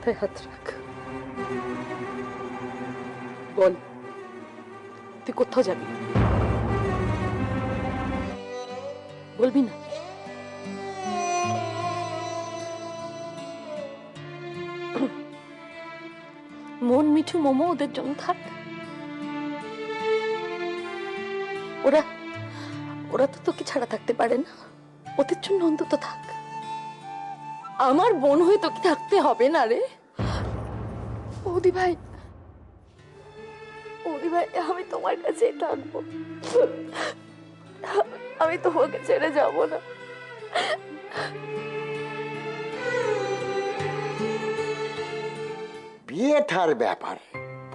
মাথায় হাত রাখ। বল, তুই কোথাও যাবি? বলবি না? মন মিঠু মোমো ওদের জন্য থাক। ওরা ওরা তো তোকে ছাড়া থাকতে পারে না, ওদের জন্য অন্তত থাক। আমার বোন হয়ে তোকে থাকতে হবে না রে। বৌদি ভাই, বৌদি ভাই, আমি তোমার কাছেই থাকবো, আমি তোমাকে ছেড়ে যাব না। বিয়ে থার ব্যাপার,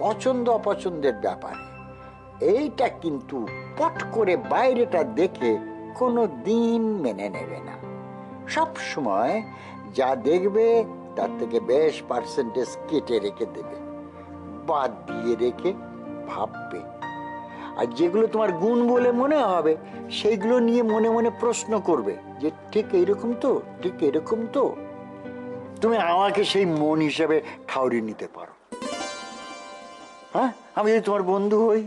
পছন্দ অপছন্দের ব্যাপার, এইটা কিন্তু পট করে বাইরেটা দেখে কোনো দিন মেনে নেবে না। সব সময় যা দেখবে তার থেকে বেশ পার্সেন্টেজ কেটে রেখে দেবে, বাদ দিয়ে রেখে ভাববে। আর যেগুলো তোমার গুণ বলে মনে হবে সেইগুলো নিয়ে মনে মনে প্রশ্ন করবে যে ঠিক এইরকম তো, ঠিক এরকম তো। তুমি আমাকে সেই মন হিসেবে ঠাউরিয়ে নিতে পারো। হ্যাঁ, আমি যদি তোমার বন্ধু হই।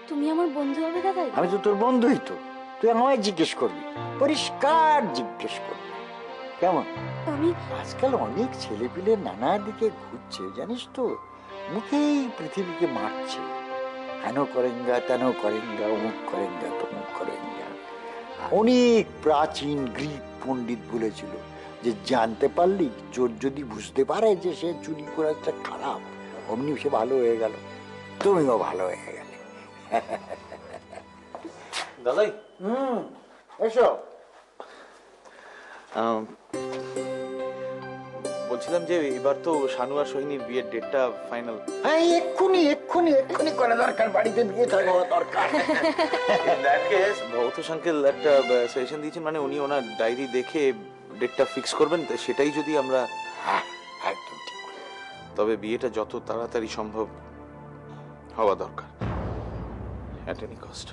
তুমি আমার বন্ধু হবে দাদাই? আমি তো তোর বন্ধুই, তো তুই আমায় জিজ্ঞেস করবি, পরিষ্কার জিজ্ঞেস করবি। কেমন? আমি আজকাল অনেক ছেলেপিলে নানা দিকে ঘুরছে জানিস তো, মুখেই পৃথিবীকে মারছে, হেন করেঙ্গা তেন করেঙ্গা, অমুক করেঙ্গা তমুক করেঙ্গা। অনেক প্রাচীন গ্রিক পণ্ডিত বলেছিল যে জানতে পারলি চোর যদি বুঝতে পারে যে সে চুরি করে একটা খারাপ, অমনি সে ভালো হয়ে গেল। তুমিও ভালো হয়ে গেলে। দাদাই, এসো। বলছিলাম যে এবার তো শানু আর সোহিনীর বিয়ের ডেটটা ফাইনাল। হ্যাঁ, এক্ষুনি এক্ষুনি এক্ষুনি করা দরকার, বাড়িতে বিয়ে থাকা দরকার। ভৌতোষ আঙ্কেল একটা সাজেশন দিয়েছেন, মানে উনি ওনার ডায়েরি দেখে ডেটটা ফিক্স করবেন, সেটাই যদি আমরা। হ্যাঁ, একদম ঠিক। তবে বিয়েটা যত তাড়াতাড়ি সম্ভব হওয়া দরকার, অ্যাট এনি কস্ট।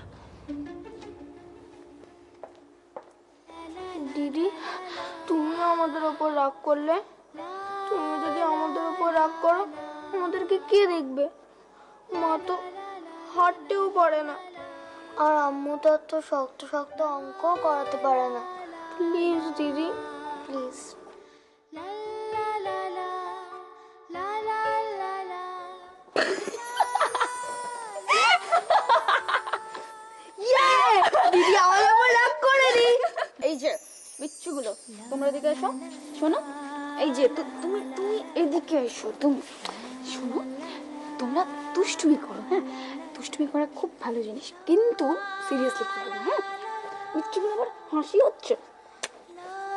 দিদি, তুমি আমাদের ওপর রাগ করলে। তুমি যদি আমাদের ওপর রাগ করো, আমাদেরকে কে দেখবে? মা তো হাঁটতেও পারে না, আর আম্মু তো এত শক্ত শক্ত অঙ্ক করাতে পারে না। প্লিজ দিদি, প্লিজ। দিদি আমাদের ওপর রাগ করেনি। এই যে বিচ্ছুগুলো, তোমরা এদিকে এসো। শোনো, এই যে তুমি তুমি এদিকে এসো। তুমি শোনো, তোমরা দুষ্টুমি করো, হ্যাঁ, দুষ্টুমি করা খুব ভালো জিনিস, কিন্তু সিরিয়াসলি করো না, হ্যাঁ। বিচ্ছুগুলো আবার হাসি হচ্ছে।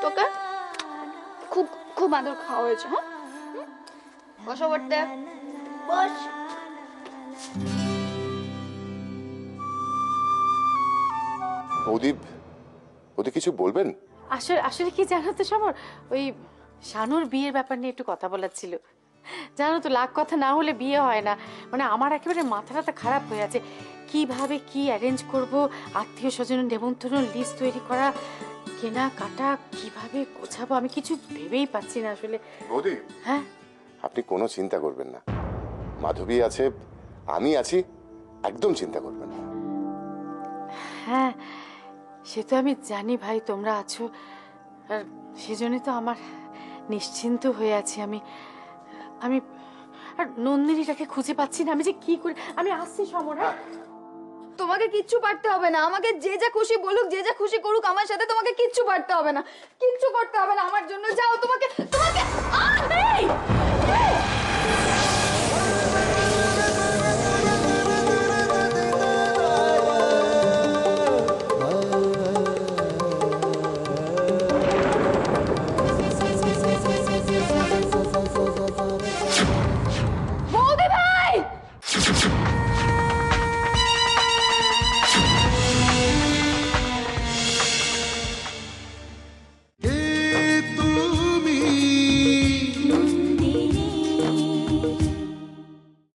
তোকে খুব খুব আদর খাওয়া হয়েছে, হ্যাঁ। বসো পড়তে, বস। বৌদীপ, ওদের কিছু বলবেন? আসলে আসলে কি জানো তো সমর, ওই শানুর বিয়ের ব্যাপার নিয়ে একটু কথা বলার ছিল। জানো তো, লাখ কথা না হলে বিয়ে হয় না। মানে আমার একেবারে মাথাটা খারাপ হয়ে আছে, কিভাবে কি অ্যারেঞ্জ করব, আত্মীয় স্বজনের নেমন্তন্ন লিস্ট তৈরি করা, কেনা কাটা কিভাবে গোছাবো, আমি কিছু ভেবেই পাচ্ছি না আসলে। বৌদি, হ্যাঁ, আপনি কোনো চিন্তা করবেন না, মাধবী আছে, আমি আছি, একদম চিন্তা করবেন না। হ্যাঁ, সে তো আমি জানি ভাই, তোমরা আছো, আর সেজন্যই তো আমার নিশ্চিন্ত হয়ে আছি আমি। আমি আর নন্দিনীটাকে খুঁজে পাচ্ছি না, আমি যে কি করি। আমি আসছি সমর। তোমাকে কিচ্ছু পারতে হবে না, আমাকে যে যা খুশি বলুক, যে যা খুশি করুক আমার সাথে, তোমাকে কিচ্ছু পারতে হবে না, কিচ্ছু করতে হবে না আমার জন্য। যাও, তোমাকে তোমাকে